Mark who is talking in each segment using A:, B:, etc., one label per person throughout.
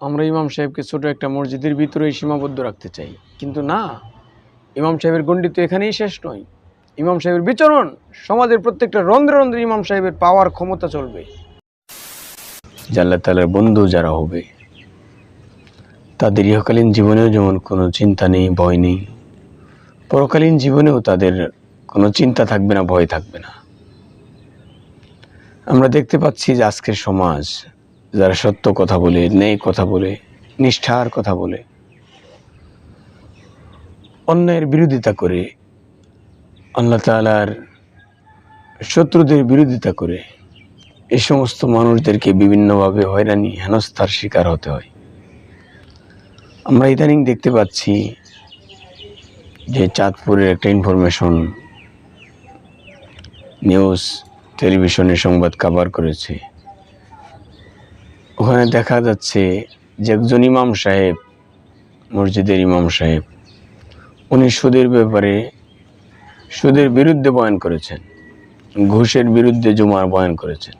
A: আমরা ইমাম সাহেবকে ছোট একটা মসজিদের ভিতরেই সীমাবদ্ধ রাখতে চাই, কিন্তু না, ইমাম সাহেবের গণ্ডি তো এখানেই শেষ নয়। ইমাম সাহেবের বিচরণ সমাজের প্রত্যেকটা রন্ধ্রে রন্ধ্রে ইমাম সাহেবের পাওয়ার ক্ষমতা চলবে। আল্লাহ তাআলার বন্ধু যারা হবে তাদের ইহকালীন জীবনেও যেমন কোনো চিন্তা নেই, ভয় নেই, পরকালীন জীবনেও তাদের কোনো চিন্তা থাকবে না, ভয় থাকবে না। আমরা দেখতে পাচ্ছি যে আজকের সমাজ যারা সত্য কথা বলে, ন্যায় কথা বলে, নিষ্ঠার কথা বলে, অন্যায়ের বিরোধিতা করে, আল্লাহ তাআলার শত্রুদের বিরোধিতা করে, এই সমস্ত মানুষদেরকে বিভিন্নভাবে হয়রানি হেনস্থার শিকার হতে হয়। আমরা ইদানিং দেখতে পাচ্ছি যে চাঁদপুরের একটা ইনফরমেশন নিউজ টেলিভিশনে সংবাদ কভার করেছে। ওখানে দেখা যাচ্ছে যে একজন ইমাম সাহেব, মসজিদের ইমাম সাহেব, উনি সুদের ব্যাপারে, সুদের বিরুদ্ধে বয়ান করেছেন, ঘুষের বিরুদ্ধে জুমার বয়ান করেছেন।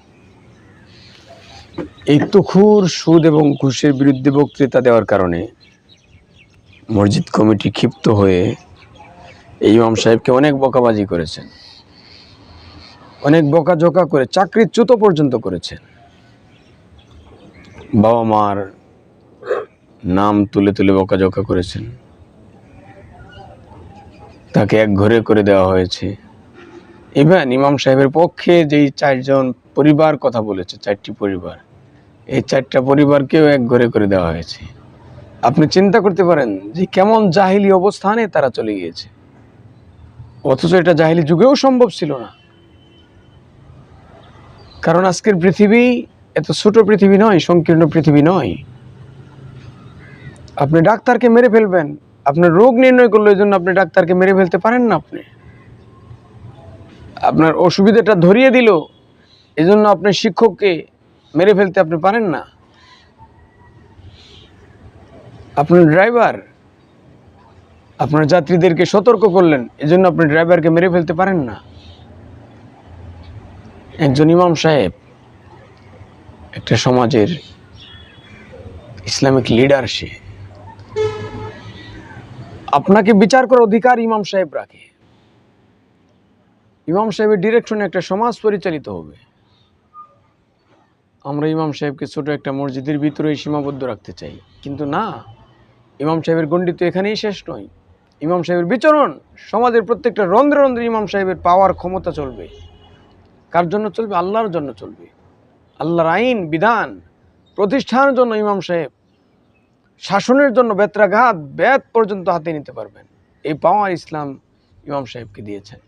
A: এই তুখুর সুদ এবং ঘুষের বিরুদ্ধে বক্তৃতা দেওয়ার কারণে মসজিদ কমিটি ক্ষিপ্ত হয়ে এই ইমাম সাহেবকে অনেক বকাবাজি করেছেন, অনেক বকাঝকা করে চাকরিচ্যুত পর্যন্ত করেছেন। বাবা মার নাম তুলে তুলে বকাঝকা করেছেন, তাকে এক ঘরে করে দেওয়া হয়েছে। ইভেন ইমাম সাহেবের পক্ষে যেই 4 জন পরিবার কথা বলেছে, 4টি পরিবার, এই 4টা পরিবারকেও এক ঘরে করে দেওয়া হয়েছে। আপনি চিন্তা করতে পারেন যে কেমন জাহিলি অবস্থানে তারা চলে গিয়েছে, অথচ এটা জাহিলি যুগেও সম্ভব ছিল না। কারণ আজকের পৃথিবী এত ছোট পৃথিবী নয়, সংকীর্ণ পৃথিবী নয়। আপনি ডাক্তারকে মেরে ফেলবেন, আপনার রোগ নির্ণয় করলে এই জন্য আপনি ডাক্তারকে মেরে ফেলতে পারেন না। আপনি আপনার অসুবিধাটা ধরিয়ে দিল, এজন্য আপনি শিক্ষককে মেরে ফেলতে আপনি পারেন না। আপনার ড্রাইভার আপনার যাত্রীদেরকে সতর্ক করলেন, এজন্য আপনি ড্রাইভারকে মেরে ফেলতে পারেন না। একজন ইমাম সাহেব একটা সমাজের ইসলামিক লিডার, সে আপনাকে বিচার করার অধিকার ইমাম সাহেব রাখে। ইমাম সাহেবের ডিরেকশনে একটা সমাজ পরিচালিত হবে। আমরা ইমাম সাহেবকে ছোট একটা মসজিদের ভিতরেই সীমাবদ্ধ রাখতে চাই, কিন্তু না, ইমাম সাহেবের গণ্ডি তো এখানেই শেষ নয়। ইমাম সাহেবের বিচরণ সমাজের প্রত্যেকটা রন্ধ্রে রন্ধ্রে ইমাম সাহেবের পাওয়ার ক্ষমতা চলবে। কার জন্য চলবে? আল্লাহর জন্য চলবে। আল্লাহর আইন বিধান প্রতিষ্ঠানের জন্য ইমাম সাহেব শাসনের জন্য বেত্রাঘাত বেদ পর্যন্ত হাতে নিতে পারবেন। এই পাওয়ার ইসলাম ইমাম সাহেবকে দিয়েছেন।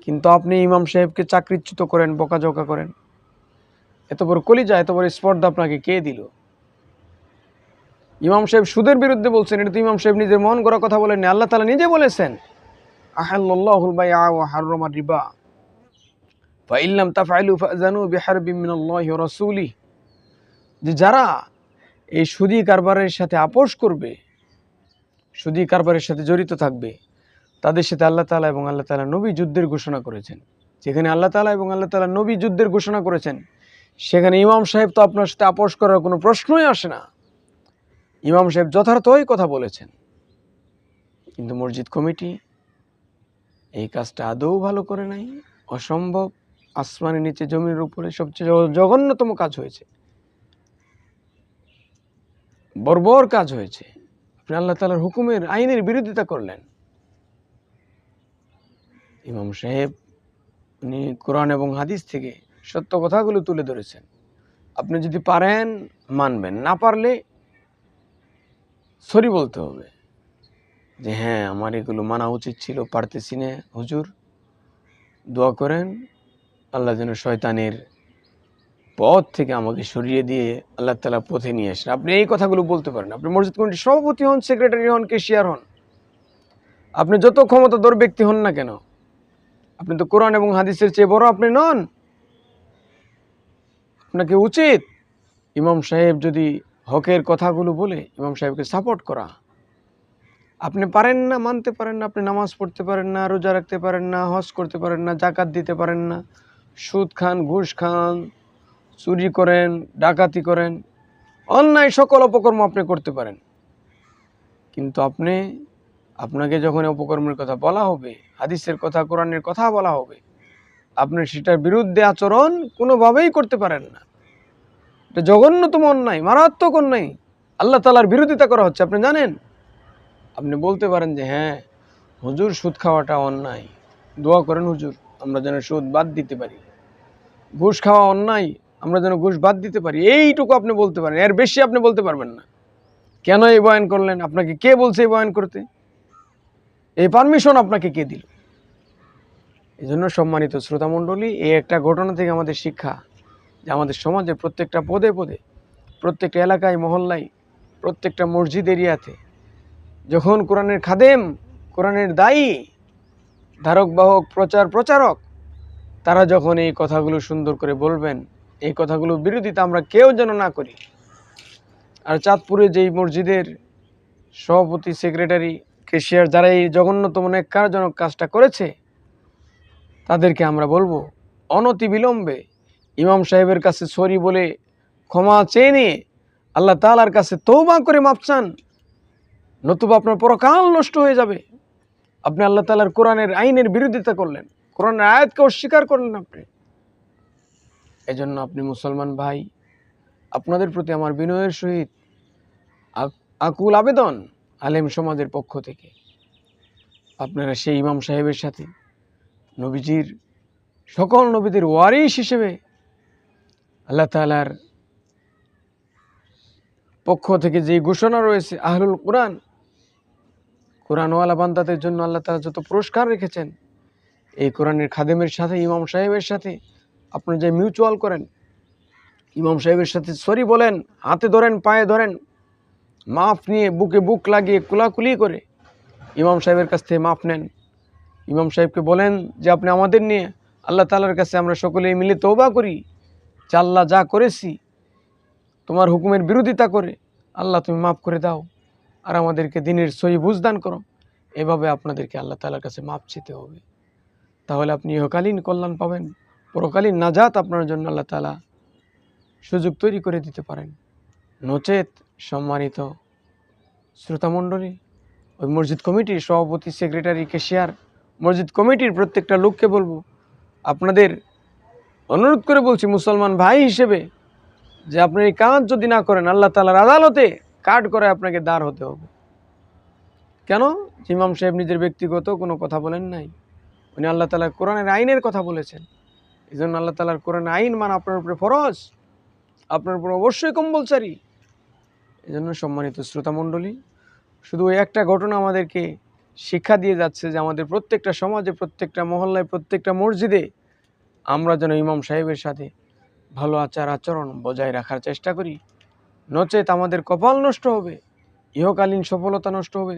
A: কিন্তু আপনি ইমাম সাহেবকে চাকরিচ্যুত করেন, বকাঝকা করেন। এত বড় কলিজা, এত বড় স্পর্ধা আপনাকে কে দিল? ইমাম সাহেব সুদের বিরুদ্ধে বলছেন, এটা তো ইমাম সাহেব নিজের মন গড়া কথা বলেন, আল্লাহ তাআলা নিজে বলেছেন, আহাল্লাহুল বাইআ ওয়া হাররামা রিবা ফাইন লাম তাফআলু ফাযানু বিহারবিন মিনাল্লাহি ওয়া রাসূলিহি। যে যারা এই সুদী কারবারের সাথে আপোষ করবে, সুদী কারবারের সাথে জড়িত থাকবে, তাদের সাথে আল্লাহ তাআলা এবং আল্লাহ তাআলা নবী যুদ্ধের ঘোষণা করেছেন। যেখানে আল্লাহ তাআলা এবং আল্লাহ তাআলা নবী যুদ্ধের ঘোষণা করেছেন, সেখানে ইমাম সাহেব তো আপনার সাথে আপোষ করার কোনো প্রশ্নই আসে না। ইমাম সাহেব যথার্থই কথা বলেছেন। কিন্তু মসজিদ কমিটি এই কাজটা আদৌ ভালো করে নাই। অসম্ভব, আসমানের নিচে জমির উপরে সবচেয়ে জঘন্যতম কাজ হয়েছে, বর্বর কাজ হয়েছে। আপনি আল্লাহ তাআলার হুকুমের, আইনের বিরোধিতা করলেন। ইমাম সাহেব উনি কোরআন এবং হাদিস থেকে সত্য কথাগুলো তুলে ধরেছেন। আপনি যদি পারেন মানবেন, না পারলে সরি বলতে হবে যে হ্যাঁ, আমার এগুলো মানা উচিত ছিল, পারতেছি না হুজুর, দোয়া করেন আল্লাহ যেন শয়তানের পথ থেকে আমাকে সরিয়ে দিয়ে আল্লাহ তাআলা পথে নিয়ে আসেন। আপনি এই কথাগুলো বলতে পারেন। আপনি মসজিদ কমিটির সভাপতি হন, সেক্রেটারি হন, ক্যাশিয়ার হন, আপনি যত ক্ষমতাধর ব্যক্তি হন না কেন, আপনি তো কোরআন এবং হাদিসের চেয়ে বড় আপনি নন। আপনাকে উচিত ইমাম সাহেব যদি হকের কথাগুলো বলে ইমাম সাহেবকে সাপোর্ট করা। আপনি পারেন না, মানতে পারেন না, আপনি নামাজ পড়তে পারেন না, রোজা রাখতে পারেন না, হজ করতে পারেন না, জাকাত দিতে পারেন না, সুদ খান, ঘুষ খান, চুরি করেন, ডাকাতি করেন, অন্যায় সকল অপকর্ম আপনি করতে পারেন, কিন্তু আপনাকে যখন অপকর্মের কথা বলা হবে, হাদিসের কথা, কোরআনের কথা বলা হবে, আপনি সেটার বিরুদ্ধে আচরণ কোনোভাবেই করতে পারেন না। এটা জঘন্যতম অন্যায়, মারাত্মক অন্যায়, আল্লাহ তাআলার বিরোধিতা করা হচ্ছে। আপনি জানেন? আপনি বলতে পারেন যে হ্যাঁ হুজুর, সুদ খাওয়াটা অন্যায়, দোয়া করেন হুজুর আমরা যেন সুদ বাদ দিতে পারি। ঘুষ খাওয়া অন্যায়, আমরা যেন ঘুষ বাদ দিতে পারি। এইটুকু আপনি বলতে পারেন, এর বেশি আপনি বলতে পারবেন না। কেন এই বয়ান করলেন? আপনাকে কে বলছে এই বয়ান করতে? এই পারমিশন আপনাকে কে দিল? এই জন্য সম্মানিত শ্রোতামণ্ডলী, এই একটা ঘটনা থেকে আমাদের শিক্ষা যে আমাদের সমাজে প্রত্যেকটা পদে পদে, প্রত্যেকটা এলাকায়, মহল্লায়, প্রত্যেকটা মসজিদ এরিয়াতে যখন কোরআনের খাদেম, কোরআনের দায়ী, ধারক বাহক, প্রচারক, তারা যখন এই কথাগুলো সুন্দর করে বলবেন, এই কথাগুলো বিরোধিতা আমরা কেউ যেন না করি। আর চাঁদপুরে যেই মসজিদের সভাপতি, সেক্রেটারি, কেশিয়ার, যারা এই জঘন্যতম ন্যাক্কারজনক কাজটা করেছে, তাদেরকে আমরা বলবো অনতি বিলম্বে ইমাম সাহেবের কাছে সরি বলে ক্ষমা চেয়ে নিয়ে আল্লাহ তাআলার কাছে তওবা করে মাপ চান, নতুবা আপনার পরকাল নষ্ট হয়ে যাবে। আপনি আল্লাহ তাআলার কোরআনের আইনের বিরোধিতা করলেন, কোরআনের আয়াতকে অস্বীকার করলেন আপনি। এজন্য আপনি মুসলমান ভাই, আপনাদের প্রতি আমার বিনয়ের সহিত আকুল আবেদন আলেম সমাজের পক্ষ থেকে, আপনারা সেই ইমাম সাহেবের সাথে, নবীজির, সকল নবীদের ওয়ারিস হিসেবে আল্লাহ তাআলার পক্ষ থেকে যে ঘোষণা রয়েছে, আহলুল কোরআন, কোরআনওয়ালা বান্দাদের জন্য আল্লাহ তাআলা যত পুরস্কার রেখেছেন, এই কোরআনের খাদেমের সাথে, ইমাম সাহেবের সাথে আপনি যে মিউচুয়াল করেন, ইমাম সাহেবের সাথে সরি বলেন, হাতে ধরেন, পায়ে ধরেন, মাফ নিয়ে বুকে বুক লাগিয়ে কুলাকুলি করে ইমাম সাহেবের কাছ থেকে মাফ নেন। ইমাম সাহেবকে বলেন যে আপনি আমাদের নিয়ে আল্লাহ তাআলার কাছে আমরা সকলে মিলে তওবা করি যে আল্লাহ যা করেছি তোমার হুকুমের বিরোধিতা করে, আল্লাহ তুমি মাফ করে দাও আর আমাদেরকে দিনের সহি বুঝদান করো। এভাবে আপনাদেরকে আল্লাহ তাআলার কাছে মাফ চেতে হবে। তাহলে আপনি ইহকালীন কল্যাণ পাবেন, পরকালীন নাজাত আপনার জন্য আল্লাহ তাআলা সুযোগ তৈরি করে দিতে পারেন। নচেত সম্মানিত শ্রোতামণ্ডলী, ওই মসজিদ কমিটির সভাপতি, সেক্রেটারি, কেশিয়ার, মসজিদ কমিটির প্রত্যেকটা লোককে বলবো, আপনাদের অনুরোধ করে বলছি মুসলমান ভাই হিসেবে, যে আপনি এই কাজ যদি না করেন আল্লাহ তাআলার আদালতে কাঠ করে আপনাকে দাঁড় হতে হবে। কেন? ইমাম সাহেব নিজের ব্যক্তিগত কোনো কথা বলেন নাই, উনি আল্লাহ তাআলার কোরআনের আইনের কথা বলেছেন। এই জন্য আল্লাহ তাআলার কোরআনের আইন মানা আপনার উপরে ফরজ, আপনার উপর অবশ্যই কম্পালসারি। এই জন্য সম্মানিত শ্রোতামণ্ডলী, শুধু ওই একটা ঘটনা আমাদেরকে শিক্ষা দিয়ে যাচ্ছে যে আমাদের প্রত্যেকটা সমাজে, প্রত্যেকটা মহল্লায়, প্রত্যেকটা মসজিদে আমরা যেন ইমাম সাহেবের সাথে ভালো আচরণ বজায় রাখার চেষ্টা করি। নচেত আমাদের কপাল নষ্ট হবে, ইহকালীন সফলতা নষ্ট হবে,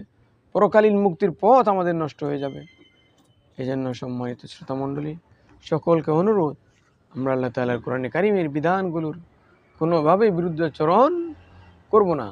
A: পরকালীন মুক্তির পথ আমাদের নষ্ট হয়ে যাবে। এই জন্য সম্মানিত শ্রোতামণ্ডলী, সকলকে অনুরোধ, আমরা আল্লাহ তাআলার কোরআনে কারিমের বিধানগুলোর কোনোভাবেই বিরুদ্ধাচরণ করব না।